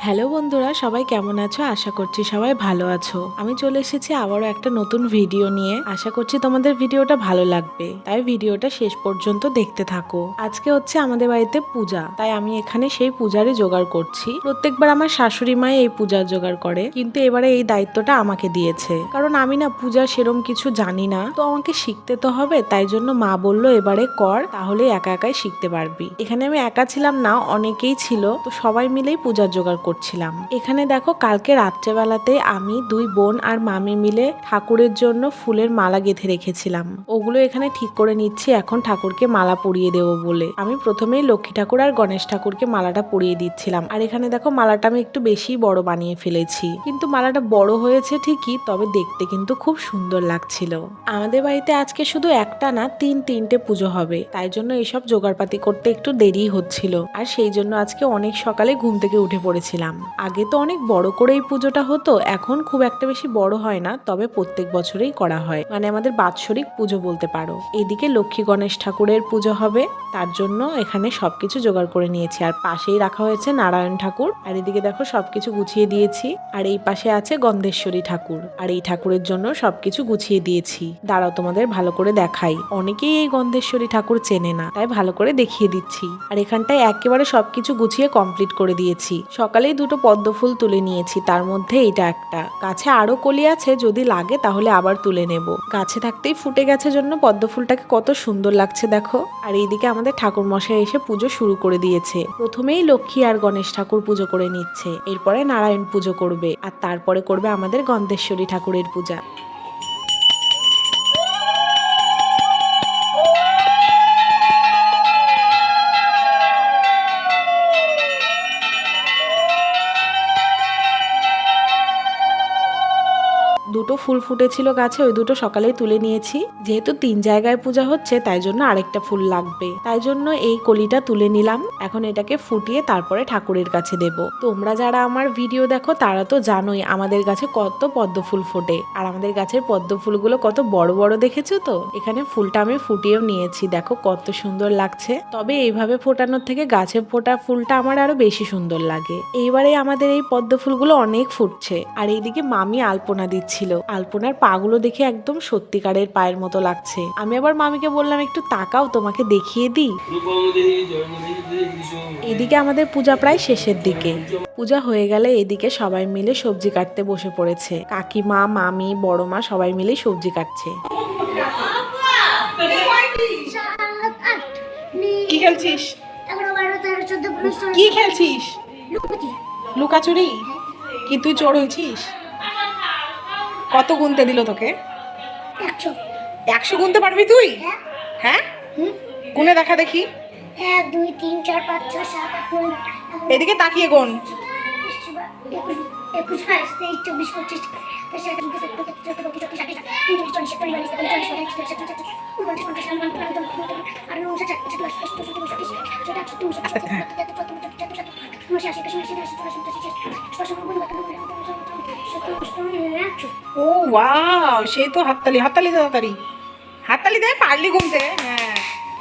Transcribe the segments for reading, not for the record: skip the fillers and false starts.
Hello বন্ধুরা, সবাই কেমন আছো? আশা করছি সবাই ভালো আছো। আমি চলে এসেছি আবারও একটা নতুন ভিডিও নিয়ে। আশা করছি তোমাদের ভিডিওটা ভালো লাগবে, তাই ভিডিওটা শেষ পর্যন্ত দেখতে থাকো। আজকে হচ্ছে আমাদের বাড়িতে পূজা, তাই আমি এখানে সেই পূজারই জোগাড় করছি। প্রত্যেকবার আমার শাশুড়ি মাই এই পূজার জোগাড় করে, কিন্তু এবারে এই দায়িত্বটা আমাকে দিয়েছে, কারণ আমি না পূজা সেরম কিছু জানি না, তো আমাকে শিখতে তো হবে। তাই জন্য মা বললো এবারে কর, তাহলে একা একাই শিখতে পারবি। এখানে আমি একা ছিলাম না, অনেকেই ছিল, তো সবাই মিলেই পূজার জোগাড় করছিলাম। এখানে দেখো, কালকে রাত্রেবেলাতে আমি দুই বোন আর মামি মিলে ঠাকুরের জন্য ফুলের মালা গেঁথে রেখেছিলাম। ওগুলো এখানে ঠিক করে নিচ্ছি এখন ঠাকুরকে মালা পরিয়ে দেবো বলে। আমি প্রথমেই লক্ষ্মী ঠাকুর আর গণেশ ঠাকুরকে মালাটা পরিয়ে দিচ্ছিলাম। আর এখানে দেখো, মালাটা আমি একটু বেশি বড় বানিয়ে ফেলেছি, কিন্তু মালাটা বড় হয়েছে ঠিকই, তবে দেখতে কিন্তু খুব সুন্দর লাগছিল। আমাদের বাড়িতে আজকে শুধু একটা না, তিনটে পুজো হবে, তাই জন্য এইসব জোগাড়পাতি করতে একটু দেরি হচ্ছিল। আর সেই জন্য আজকে অনেক সকালে ঘুম থেকে উঠে পড়েছিলাম। আগে তো অনেক বড় করে এই পুজোটা হতো, এখন খুব একটা বেশি বড় হয় না, তবে প্রত্যেক বছরেই করা হয়, মানে আমাদের বাৎসরিক পুজো বলতে পারো। এদিকে লক্ষ্মী গণেশ ঠাকুরের পুজো হবে, তার জন্য এখানে সবকিছু জোগাড় করে নিয়েছি। আর পাশেই রাখা হয়েছে নারায়ণ ঠাকুর। আর এদিকে দেখো সবকিছু গুছিয়ে দিয়েছি। আর এই পাশে আছে গন্ধেশ্বরী ঠাকুর, আর এই ঠাকুরের জন্য সবকিছু গুছিয়ে দিয়েছি। দাঁড়াও তোমাদের ভালো করে দেখাই, অনেকেই এই গন্ধেশ্বরী ঠাকুর চেনে না, তাই ভালো করে দেখিয়ে দিচ্ছি। আর এখানটায় একেবারে সবকিছু গুছিয়ে কমপ্লিট করে দিয়েছি। সকালেই দুটো পদ্ম ফুল তুলে নিয়েছি, তার মধ্যে এটা একটা। গাছে আরো কলি আছে, যদি লাগে তাহলে আবার তুলে নেব। গাছে থাকতেই ফুটে গেছে জন্য পদ্ম ফুলটাকে কত সুন্দর লাগছে দেখো। আর এইদিকে আমাদের ঠাকুর মশাই এসে পুজো শুরু করে দিয়েছে। প্রথমেই লক্ষ্মী আর গণেশ ঠাকুর পুজো করে নিচ্ছে, এরপরে নারায়ণ পুজো করবে, আর তারপরে করবে আমাদের গন্ধেশ্বরী ঠাকুরের পূজা। দুটো ফুল ফুটেছিল গাছে, ওই দুটো সকালেই তুলে নিয়েছি। যেহেতু 3 জায়গায় পূজা হচ্ছে, তাই জন্য আরেকটা ফুল লাগবে, তাই জন্য এই কলিটা তুলে নিলাম। এখন এটাকে ফুটিয়ে তারপরে ঠাকুরের কাছে দেব। তোমরা যারা আমার ভিডিও দেখো তারা তো জানোই আমাদের গাছে কত পদ্ম ফুল ফোটে, আর আমাদের গাছের পদ্ম ফুলগুলো কত বড় বড় দেখেছো তো। এখানে ফুলটা আমি ফুটিয়েও নিয়েছি, দেখো কত সুন্দর লাগছে। তবে এইভাবে ফোটানোর থেকে গাছে ফোটা ফুলটা আমার আরো বেশি সুন্দর লাগে। এইবারে আমাদের এই পদ্ম ফুলগুলো অনেক ফুটছে। আর এইদিকে মামি আলপনা দিচ্ছিল, আলপনার পাগুলো দেখে একদম সত্যিকারের পায়ের মতো লাগছে। আমি আবার মামিকে বললাম একটু তাকাও, তোমাকে দেখিয়ে দিই। এদিকে আমাদের পূজা প্রায় শেষের দিকে। পূজা হয়ে গেলে এদিকে সবাই মিলে সবজি কাটতে বসে পড়েছে। কাকিমা, মামি, বড় মা সবাই মিলে সবজি কাটছে। কি খেলছিস? কি খেলছিস? লুকাচুরি? কি তুই চোর হয়েছিস? কত গুনতে দিল তোকে? 100 গুনতে পারবি তুই? হ্যাঁ, গুনে দেখা দেখি। 1 2 3 4 5 6 7 8 9 এদিকে তাকিয়ে গুন। 21 22 23 24 ও ওয়াও, সেই তো হাততালি হাততালি দে, তাড়াতাড়ি হাততালি দে, পারলি গুনতে। হ্যাঁ,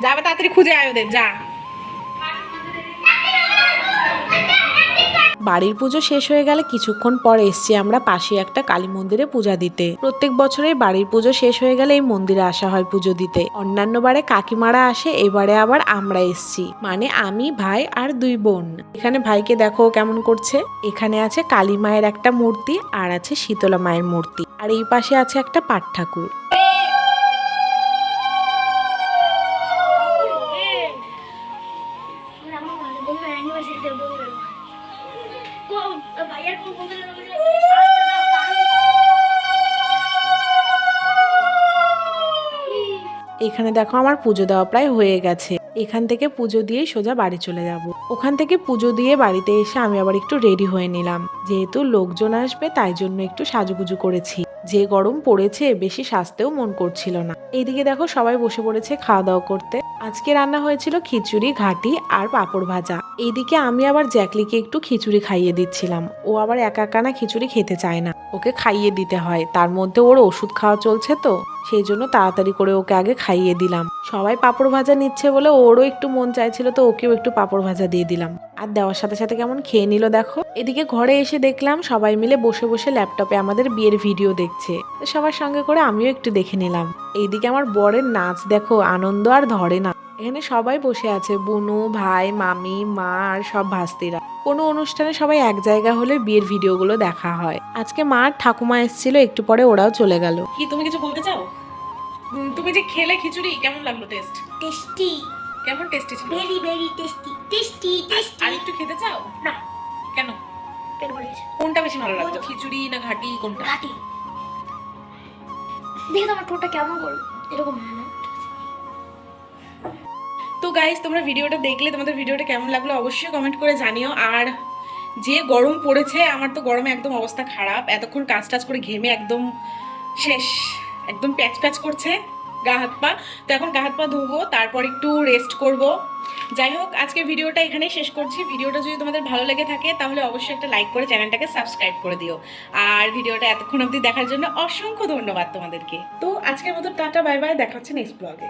যাবে তাড়াতাড়ি খুঁজে আয় ওদের, যা। বাড়ির পুজো শেষ হয়ে গেলে কিছুক্ষণ পর এসছি আমরা পাশে একটা কালী মন্দিরে পূজা দিতে। প্রত্যেক বছরেই বাড়ির পুজো শেষ হয়ে গেলে এই মন্দিরে আসা হয় পুজো দিতে। অন্যান্য বারে কাকিমারা আসে, এবারে আবার আমরা এসছি, মানে আমি, ভাই আর 2 বোন। এখানে ভাইকে দেখো কেমন করছে। এখানে আছে কালী মায়ের একটা মূর্তি, আর আছে শীতলা মায়ের মূর্তি, আর এই পাশে আছে একটা পাট ঠাকুর। এখানে দেখো আমার পুজো দেওয়া প্রায় হয়ে গেছে। এখান থেকে পুজো দিয়ে সোজা বাড়ি চলে যাব। ওখান থেকে পুজো দিয়ে বাড়িতে এসে আমি আবার একটু রেডি হয়ে নিলাম, যেহেতু লোকজন আসবে তাই জন্য একটু সাজুগুজু করেছি। যে গরম পড়েছে, বেশি সাজতেও মন করছিল না। এইদিকে দেখো সবাই বসে পড়েছে খাওয়া দাওয়া করতে। আজকে রান্না হয়েছিল খিচুড়ি, ঘাটি আর পাঁপড় ভাজা। এইদিকে আমি আবার জ্যাকলিকে একটু খিচুড়ি খাইয়ে দিচ্ছিলাম। ও আবার একা একা না খিচুড়ি খেতে চায় না, ওকে খাইয়ে দিতে হয়। তার মধ্যে ওর ওষুধ খাওয়া চলছে, তো সেই জন্য তাড়াতাড়ি করে ওকে আগে খাইয়ে দিলাম। সবাই পাঁপড় ভাজা নিচ্ছে বলে ওরও একটু মন চাইছিল, তো ওকেও একটু পাঁপড় ভাজা দিয়ে দিলাম। আর দেওয়ার সাথে সাথে কেমন খেয়ে নিল দেখো। এদিকে ঘরে এসে দেখলাম সবাই মিলে বসে বসে ল্যাপটপে আমাদের বিয়ের ভিডিও দেখছে, তো সবার সঙ্গে করে আমিও একটু দেখে নিলাম। এইদিকে আমার বরের নাচ দেখো, আনন্দ আর ধরে না। এখানে সবাই বসে আছে, বুনু, ভাই, মামি, মা আর সব ভাস্তিরা। কোনো অনুষ্ঠানে সবাই এক জায়গা হলে বিয়ের ভিডিওগুলো দেখা হয়। আজকে মা আর ঠাকুমা এসেছিল, একটু পরে ওরাও চলে গেল। কি তুমি কিছু বলতে চাও? তুমি যে খেলে খিচুড়ি, কেমন লাগলো টেস্ট? টেস্টি, কেমন টেস্টি ছিল? Very very tasty, tasty tasty. আর একটু খেতে চাও? না, কেন? পেট ভরে গেছে। কোনটা বেশি ভালো লাগতো, খিচুড়ি না ঘাটি, কোনটা? ঘাটি। দেখো তো আমার ঠোঁটটা কেমন করলো, এরকম হয় না? তো গাইস, তোমরা ভিডিওটা দেখলে তোমাদের ভিডিওটা কেমন লাগলো অবশ্যই কমেন্ট করে জানিও। আর যে গরম পড়েছে, আমার তো গরমে একদম অবস্থা খারাপ, এতক্ষণ কাজ টাজ করে ঘেমে একদম শেষ, একদম প্যাচ প্যাচ করছে গা হাত পা। তো এখন গা হাত পা ধুবো, তারপর একটু রেস্ট করব। যাই হোক, আজকে ভিডিওটা এখানেই শেষ করছি। ভিডিওটা যদি তোমাদের ভালো লেগে থাকে তাহলে অবশ্যই একটা লাইক করে চ্যানেলটাকে সাবস্ক্রাইব করে দিও। আর ভিডিওটা এতক্ষণ অবধি দেখার জন্য অসংখ্য ধন্যবাদ তোমাদেরকে। তো আজকের মতো টাটা, বাই বাই, দেখা হচ্ছে নেক্সট ব্লগে।